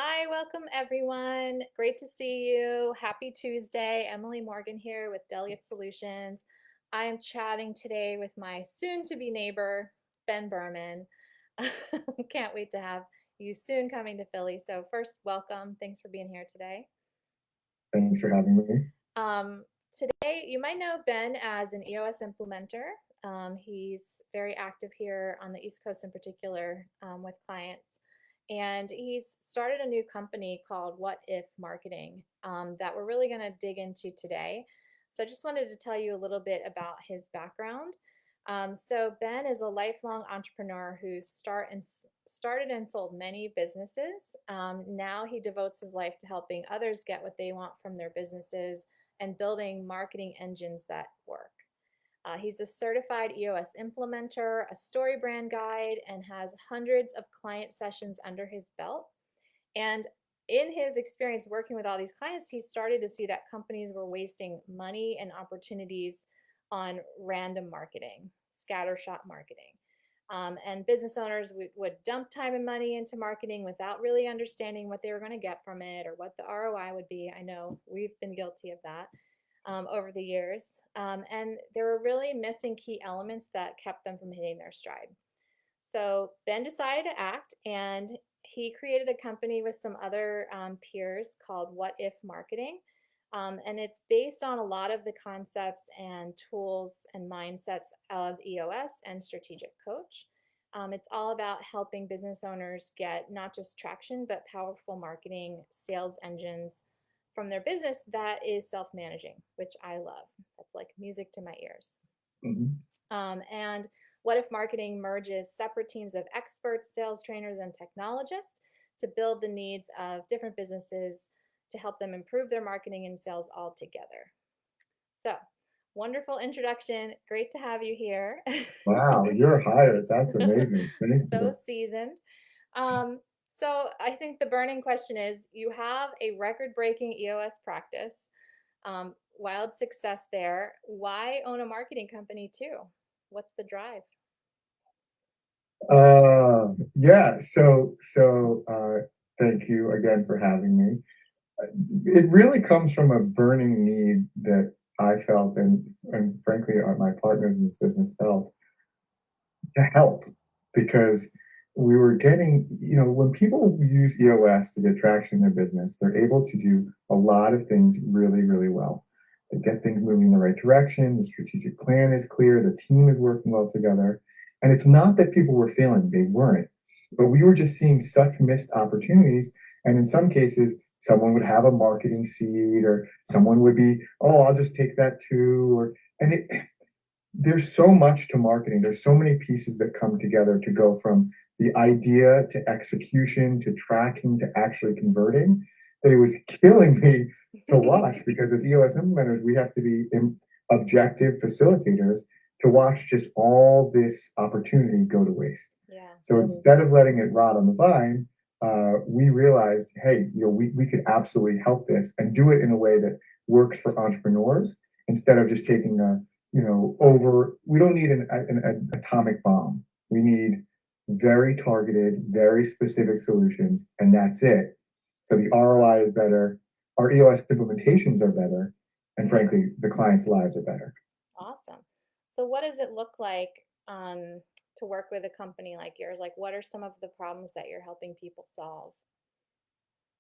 Hi, welcome everyone. Great to see you. Happy Tuesday. Emily Morgan here with Delegate Solutions. I am chatting today with my soon-to-be neighbor, Ben Berman. Can't wait to have you soon coming to Philly. So first, welcome. Thanks for being here today. Thanks for having me. Today, you might know Ben as an EOS implementer. He's very active here on the East Coast in particular with clients. And he's started a new company called What If Marketing that we're really going to dig into today. So I just wanted to tell you a little bit about his background. So Ben is a lifelong entrepreneur who started and sold many businesses. Now he devotes his life to helping others get what they want from their businesses and building marketing engines that work. He's a certified EOS implementer, a StoryBrand guide, and has hundreds of client sessions under his belt. And in his experience working with all these clients, he started to see that companies were wasting money and opportunities on random marketing, scattershot marketing. And business owners would dump time and money into marketing without really understanding what they were going to get from it or what the ROI would be. I know we've been guilty of that over the years. And they were really missing key elements that kept them from hitting their stride. So Ben decided to act, and he created a company with some other peers called What If Marketing. And it's based on a lot of the concepts and tools and mindsets of EOS and Strategic Coach. It's all about helping business owners get not just traction, but powerful marketing sales engines from their business that is self-managing, which I love. That's like music to my ears. Mhm. And What If Marketing merges separate teams of experts, sales trainers, and technologists to build the needs of different businesses to help them improve their marketing and sales all together. So, wonderful introduction. Great to have you here. Wow, you're hired. That's amazing. Thank So you. seasoned. So I think the burning question is you have a record breaking EOS practice, wild success there. Why own a marketing company too? What's the drive? Yeah, thank you again for having me. It really comes from a burning need that I felt and frankly, my partners in this business felt to help because we were getting, when people use EOS to get traction in their business, they're able to do a lot of things really, really well. They get things moving in the right direction, the strategic plan is clear, the team is working well together. And it's not that people were failing, they weren't. But we were just seeing such missed opportunities. And in some cases, someone would have a marketing seed, or someone would be, oh, I'll just take that too. There's so much to marketing. There's so many pieces that come together to go from the idea to execution to tracking to actually converting that it was killing me to watch because as EOS implementers, we have to be objective facilitators to watch just all this opportunity go to waste. Yeah. So instead of letting it rot on the vine, we realized, hey, we could absolutely help this and do it in a way that works for entrepreneurs instead of just taking we don't need an atomic bomb. We need very targeted, very specific solutions, and that's it. So the ROI is better, our EOS implementations are better, and frankly, the clients' lives are better. Awesome. So, what does it look like to work with a company like yours? Like, what are some of the problems that you're helping people solve?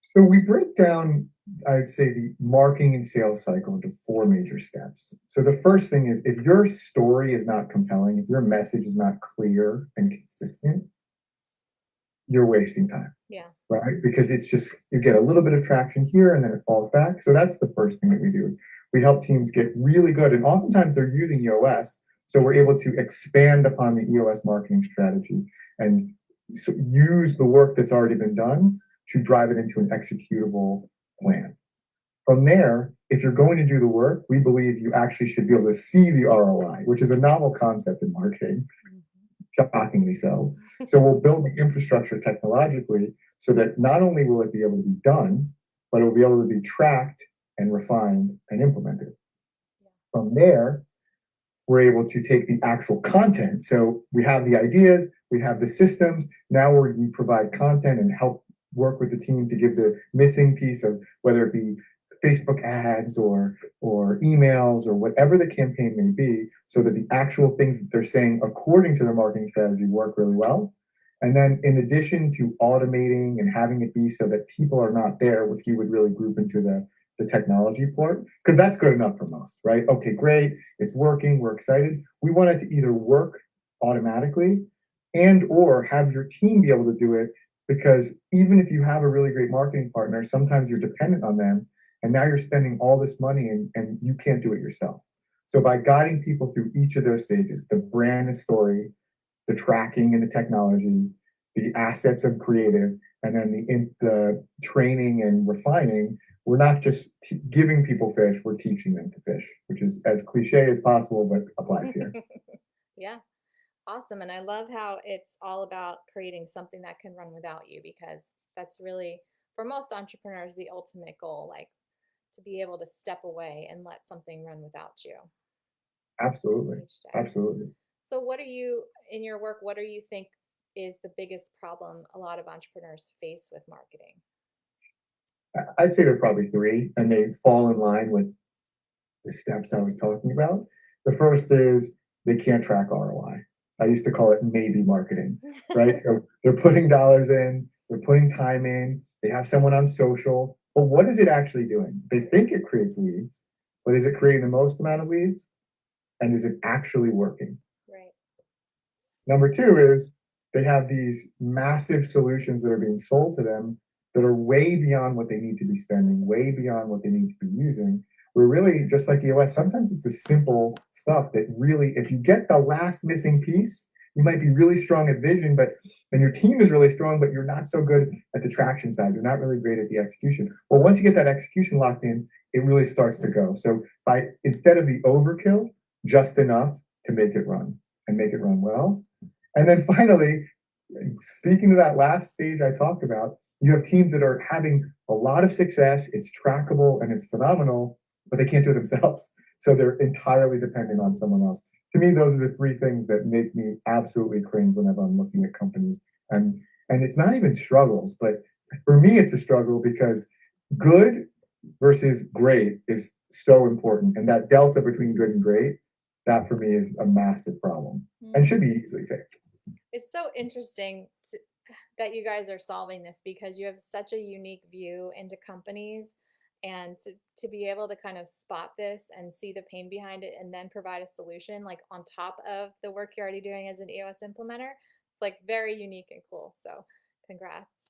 So we break down, I'd say, the marketing and sales cycle into four major steps. So the first thing is if your story is not compelling, if your message is not clear and consistent, you're wasting time, Yeah. right? Because it's just you get a little bit of traction here and then it falls back. So that's the first thing that we do is we help teams get really good. And oftentimes they're using EOS. So we're able to expand upon the EOS marketing strategy and so use the work that's already been done to drive it into an executable plan. From there, if you're going to do the work, we believe you actually should be able to see the ROI, which is a novel concept in marketing, shockingly so. So we'll build the infrastructure technologically so that not only will it be able to be done, but it will be able to be tracked and refined and implemented. From there, we're able to take the actual content. So we have the ideas, we have the systems. Now we provide content and help work with the team to give the missing piece of whether it be Facebook ads or emails or whatever the campaign may be, so that the actual things that they're saying according to their marketing strategy work really well. And then in addition to automating and having it be so that people are not there, which you would really group into the technology part, because that's good enough for most, right? Okay, great, it's working, we're excited. We want it to either work automatically and or have your team be able to do it, because even if you have a really great marketing partner, sometimes you're dependent on them and now you're spending all this money and you can't do it yourself. So by guiding people through each of those stages, the brand and story, the tracking and the technology, the assets of creative, and then the training and refining, we're not just giving people fish, we're teaching them to fish, which is as cliche as possible, but applies here. Yeah, awesome. And I love how it's all about creating something that can run without you, because that's really, for most entrepreneurs, the ultimate goal, like to be able to step away and let something run without you Absolutely. each day. Absolutely. So, what are you, in your work, what do you think is the biggest problem a lot of entrepreneurs face with marketing? I'd say there are probably three, and they fall in line with the steps I was talking about. The first is they can't track ROI. I used to call it maybe marketing, right? So they're putting dollars in, they're putting time in, they have someone on social, but what is it actually doing? They think it creates leads, but is it creating the most amount of leads? And is it actually working? Right. Number two is they have these massive solutions that are being sold to them that are way beyond what they need to be spending, way beyond what they need to be using. We're really just like EOS. Sometimes it's the simple stuff that really, if you get the last missing piece, you might be really strong at vision, but and your team is really strong, but you're not so good at the traction side. You're not really great at the execution. Well, once you get that execution locked in, it really starts to go. So by instead of the overkill, just enough to make it run and make it run well. And then finally, speaking to that last stage I talked about, you have teams that are having a lot of success, it's trackable and it's phenomenal, but they can't do it themselves. So they're entirely dependent on someone else. To me, those are the three things that make me absolutely cringe whenever I'm looking at companies. And it's not even struggles, but for me, it's a struggle because good versus great is so important. And that delta between good and great, that for me is a massive problem and should be easily fixed. It's so interesting that you guys are solving this, because you have such a unique view into companies, and to be able to kind of spot this and see the pain behind it and then provide a solution like on top of the work you're already doing as an EOS implementer. It's like very unique and cool. So congrats.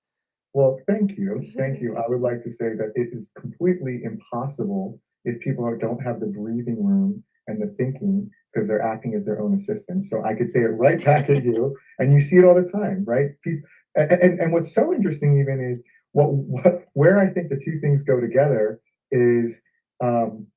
Well, thank you. Thank you. I would like to say that it is completely impossible if people don't have the breathing room and the thinking because they're acting as their own assistants. So I could say it right back at you, and you see it all the time, right? And what's so interesting even is where I think the two things go together is um,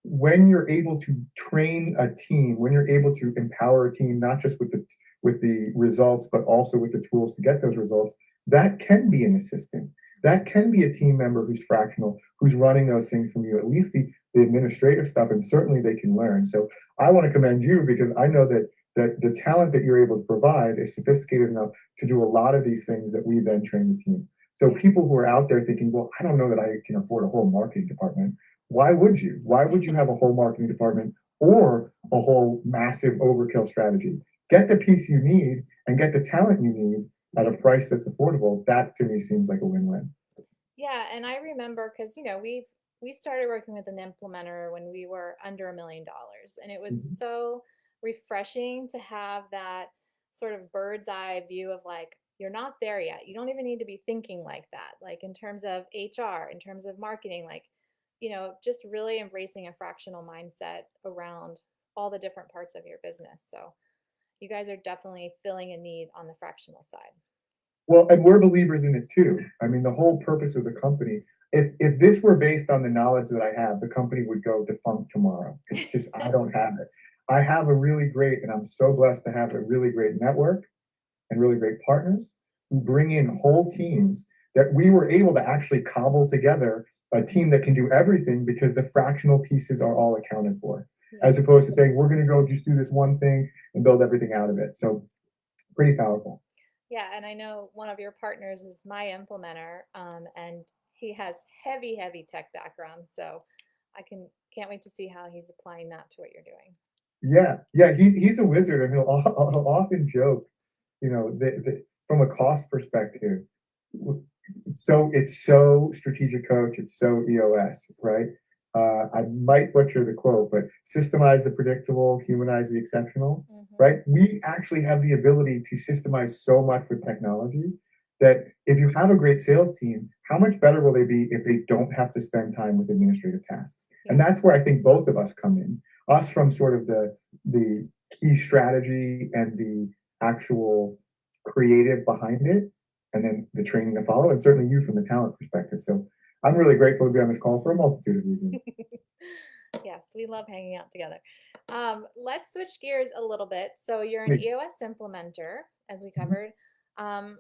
when you're able to train a team, when you're able to empower a team, not just with the results, but also with the tools to get those results, that can be an assistant. That can be a team member who's fractional, who's running those things from you, at least the administrative stuff, and certainly they can learn. So I want to commend you because I know that the talent that you're able to provide is sophisticated enough to do a lot of these things that we then train the team. So people who are out there thinking, well, I don't know that I can afford a whole marketing department. Why would you? Why would you have a whole marketing department or a whole massive overkill strategy? Get the piece you need and get the talent you need at a price that's affordable. That to me seems like a win-win. Yeah, and I remember because we started working with an implementer when we were under $1 million, and it was Mhm. so refreshing to have that sort of bird's eye view of like, you're not there yet. You don't even need to be thinking like that, like in terms of HR, in terms of marketing, like, just really embracing a fractional mindset around all the different parts of your business. So you guys are definitely filling a need on the fractional side. Well, and we're believers in it too. I mean, the whole purpose of the company, if this were based on the knowledge that I have, the company would go defunct tomorrow. It's just I don't have it. I have a really great, and I'm so blessed to have a really great network and really great partners who bring in whole teams that we were able to actually cobble together a team that can do everything because the fractional pieces are all accounted for, Yeah. as opposed to saying we're going to go just do this one thing and build everything out of it. So pretty powerful. Yeah, and I know one of your partners is my implementer, and he has heavy, heavy tech background. So I can't wait to see how he's applying that to what you're doing. Yeah, he's a wizard, and he'll often joke, from a cost perspective, it's so strategic coach, it's so EOS, right? I might butcher the quote, but systemize the predictable, humanize the exceptional, Hmm. right? We actually have the ability to systemize so much with technology that if you have a great sales team, how much better will they be if they don't have to spend time with administrative tasks? And Yeah. that's where I think both of us come in. Us from sort of the key strategy and the actual creative behind it, and then the training to follow, and certainly you from the talent perspective. So I'm really grateful to be on this call for a multitude of reasons. Yes, we love hanging out together. Let's switch gears a little bit. So you're an Great. EOS implementer, as we Mhm. covered. Um,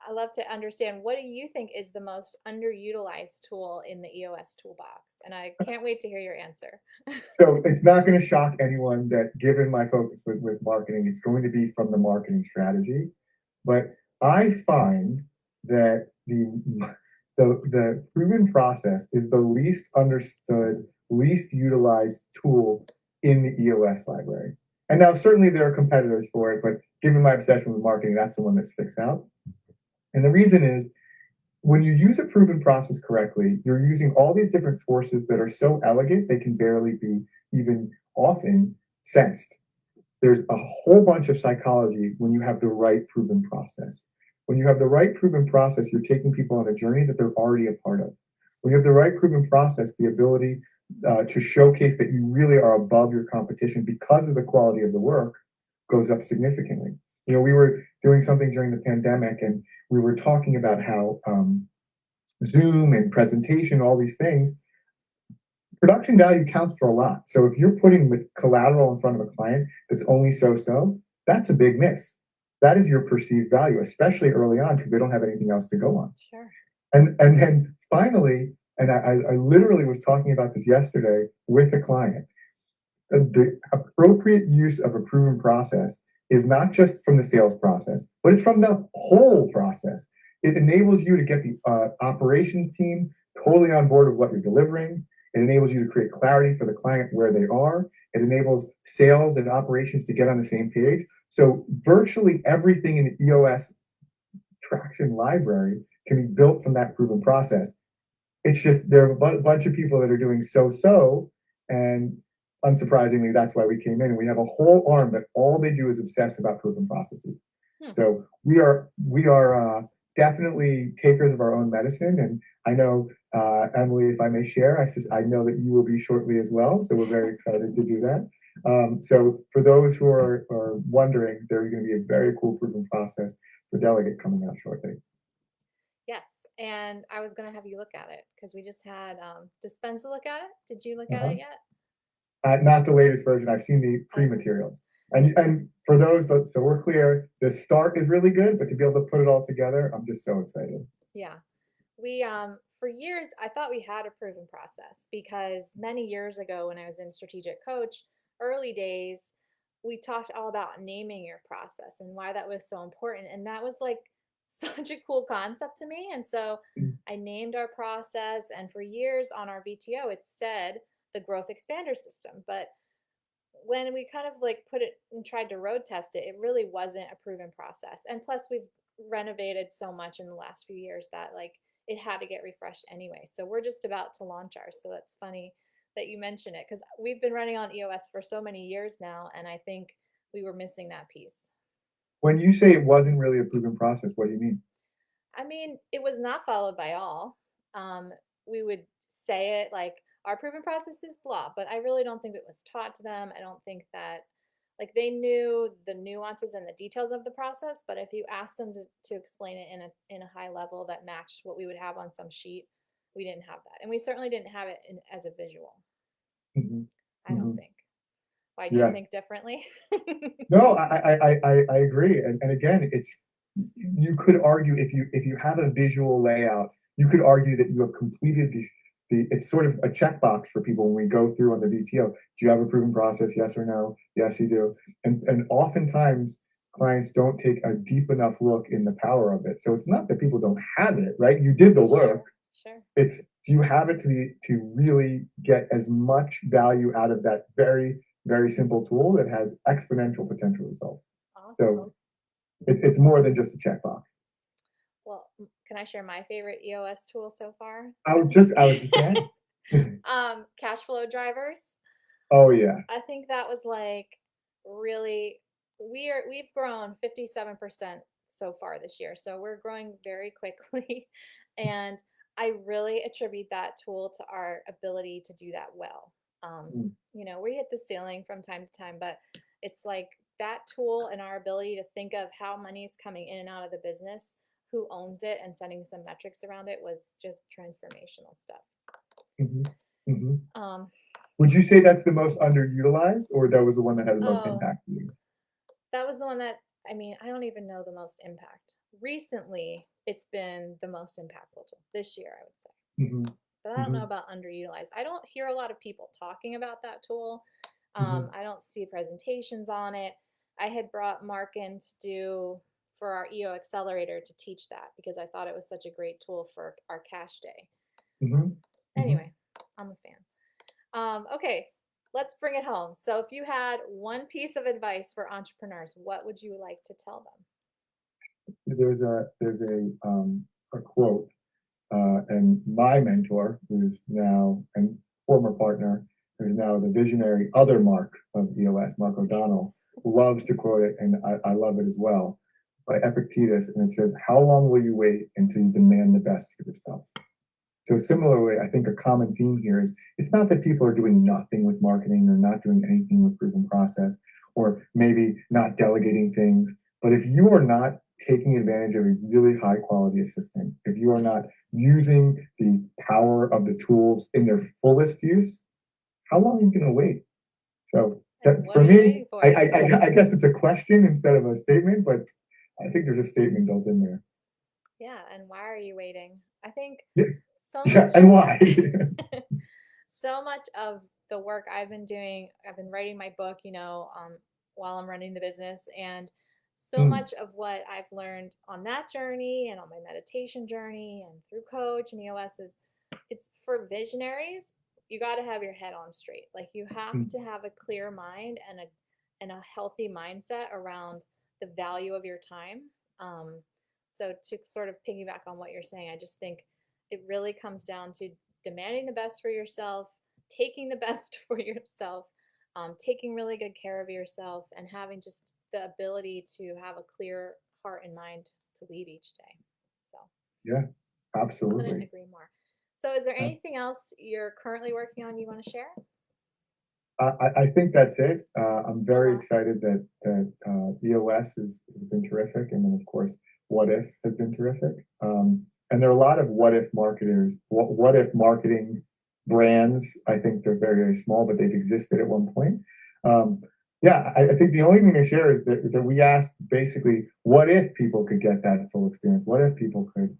I love to understand, what do you think is the most underutilized tool in the EOS toolbox? And I can't wait to hear your answer. So it's not going to shock anyone that given my focus with marketing, it's going to be from the marketing strategy. But I find that the proven process is the least understood, least utilized tool in the EOS library. And now certainly there are competitors for it, but given my obsession with marketing, that's the one that sticks out. And the reason is when you use a proven process correctly, you're using all these different forces that are so elegant they can barely be even often sensed. There's a whole bunch of psychology when you have the right proven process. When you have the right proven process, you're taking people on a journey that they're already a part of. When you have the right proven process, the ability to showcase that you really are above your competition because of the quality of the work goes up significantly. We were doing something during the pandemic, and we were talking about how Zoom and presentation, all these things, production value counts for a lot. So if you're putting collateral in front of a client that's only so-so, that's a big miss. That is your perceived value, especially early on because they don't have anything else to go on. Sure. And then finally, and I literally was talking about this yesterday with a client, the appropriate use of a proven process is not just from the sales process, but it's from the whole process. It enables you to get the operations team totally on board with what you're delivering. It enables you to create clarity for the client where they are. It enables sales and operations to get on the same page. So virtually everything in the EOS traction library can be built from that proven process. It's just there are a bunch of people that are doing so-so, and unsurprisingly, that's why we came in. And we have a whole arm that all they do is obsess about proven processes. Hmm. So we are definitely takers of our own medicine, and I know Emily, if I may share, I know that you will be shortly as well. So we're very excited to do that. So for those who are wondering, there's going to be a very cool proven process for Delegate coming out shortly. Yes. And I was going to have you look at it because we just had Dispensa look at it. Did you look at Uh-huh. it yet? Not the latest version. I've seen the I pre-materials. And for those, so we're clear, the start is really good, but to be able to put it all together, I'm just so excited. Yeah. We for years I thought we had a proven process because many years ago when I was in strategic coach, early days, we talked all about naming your process and why that was so important. And that was like such a cool concept to me. And so I named our process, and for years on our VTO it said the growth expander system. But when we kind of like put it and tried to road test it, it really wasn't a proven process. And plus, we've renovated so much in the last few years that like it had to get refreshed anyway. So we're just about to launch ours. So that's funny that you mention it because we've been running on EOS for so many years now, and I think we were missing that piece. When you say it wasn't really a proven process, what do you mean? I mean, it was not followed by all. We would say it like our proven process is blah, but I really don't think it was taught to them. I don't think that like they knew the nuances and the details of the process, but if you asked them to explain it in a high level that matched what we would have on some sheet, we didn't have that, and we certainly didn't have it as a visual. Mm-hmm. I don't Mm-hmm. think. Why do you Yeah. think differently? No, I agree. And again, you could argue if you have a visual layout, you could argue that you have completed it's sort of a checkbox for people when we go through on the VTO. Do you have a proven process? Yes or no? Yes, you do. And oftentimes clients don't take a deep enough look in the power of it. So it's not that people don't have it, right? You did the work. Sure. It's, do you have it to really get as much value out of that very, very simple tool that has exponential potential results? Awesome. So it's more than just a checkbox. Well, can I share my favorite EOS tool so far? I was just saying. Cash flow drivers. Oh yeah. I think that was like really we've grown 57% so far this year. So we're growing very quickly and I really attribute that tool to our ability to do that well. You know, we hit the ceiling from time to time, but it's like that tool and our ability to think of how money is coming in and out of the business, who owns it, and setting some metrics around it was just transformational stuff. Mm-hmm. Mm-hmm. Um, Would you say that's the most underutilized, or that was the one that had the most impact to you? That was the one that, I mean, I don't even know the most impact. Recently, it's been the most impactful tool this year, I would say. Mm-hmm. But I don't know about underutilized. I don't hear a lot of people talking about that tool. I don't see presentations on it. I had brought Mark in to do for our EO accelerator to teach that because I thought it was such a great tool for our cash day. Anyway, I'm a fan. Okay, let's bring it home. So if you had one piece of advice for entrepreneurs, what would you like to tell them? There's a quote, and my mentor, who's now and former partner, who's now the visionary other Mark of EOS, Mark O'Donnell, loves to quote it, and I love it as well, by Epictetus, and it says, "How long will you wait until you demand the best for yourself?" So similarly, I think a common theme here is it's not that people are doing nothing with marketing or not doing anything with proven process or maybe not delegating things. But if you are not taking advantage of a really high quality assistant, if you are not using the power of the tools in their fullest use, how long are you going to wait? So for me, I guess it's a question instead of a statement, but I think there's a statement built in there. Yeah, and why are you waiting? I think Yeah, so yeah, much, and why? so much of the work I've been doing, I've been writing my book, you know, while I'm running the business, and so much of what I've learned on that journey and on my meditation journey and through coach and EOS is it's for visionaries. You got to have your head on straight. Like you have to have a clear mind and a healthy mindset around the value of your time. So to sort of piggyback on what you're saying, I just think it really comes down to demanding the best for yourself, taking the best for yourself, taking really good care of yourself, and having just the ability to have a clear heart and mind to lead each day. So, Yeah, couldn't absolutely. agree more. So, is there anything else you're currently working on you want to share? I think that's it. I'm very excited that EOS has been terrific, and then of course, What If has been terrific. And there are a lot of what if marketers, what if marketing brands. I think they're very, very small, but they've existed at one point. Yeah, I think the only thing to share is that we asked basically, what if people could get that full experience? What if people could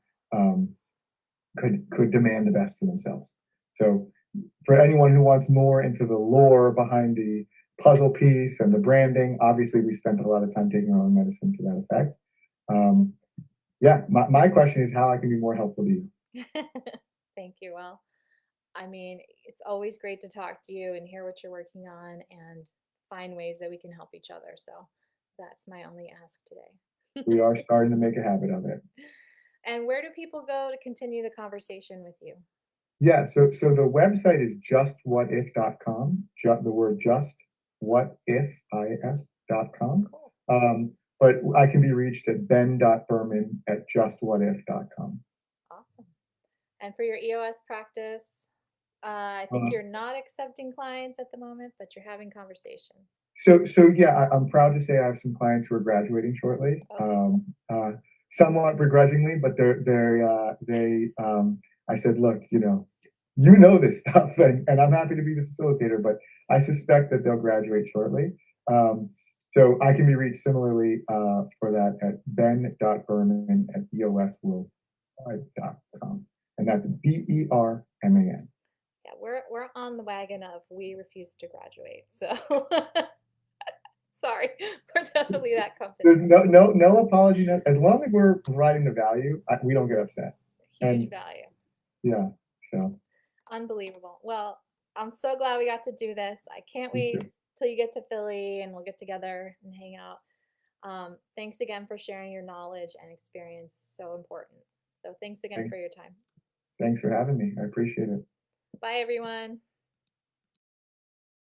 demand the best for themselves? So for anyone who wants more into the lore behind the puzzle piece and the branding, obviously we spent a lot of time taking our own medicine to that effect. Yeah, my question is how I can be more helpful to you. Thank you. Well, I mean, it's always great to talk to you and hear what you're working on and find ways that we can help each other. So that's my only ask today. We are starting to make a habit of it. And where do people go to continue the conversation with you? Yeah, so the website is justwhatif.com, the word just, whatif.com. Cool. But I can be reached at ben.berman at justwhatif.com. Awesome. And for your EOS practice, I think you're not accepting clients at the moment, but you're having conversations. So yeah, I'm proud to say I have some clients who are graduating shortly. Somewhat begrudgingly, but I said, look, you know this stuff, and I'm happy to be the facilitator, but I suspect that they'll graduate shortly. So I can be reached similarly for that at ben.berman at eosworldwide.com. And that's BERMAN. Yeah, we're on the wagon of we refuse to graduate. So Sorry, we're definitely that company. There's no apology. As long as we're providing the value, we don't get upset. Huge And value. yeah, so Unbelievable. Well, I'm so glad we got to do this. I can't me wait too. till you get to Philly and we'll get together and hang out. Thanks again for sharing your knowledge and experience. So important. So thanks again Thanks, for your time. thanks for having me. I appreciate it. Bye, everyone.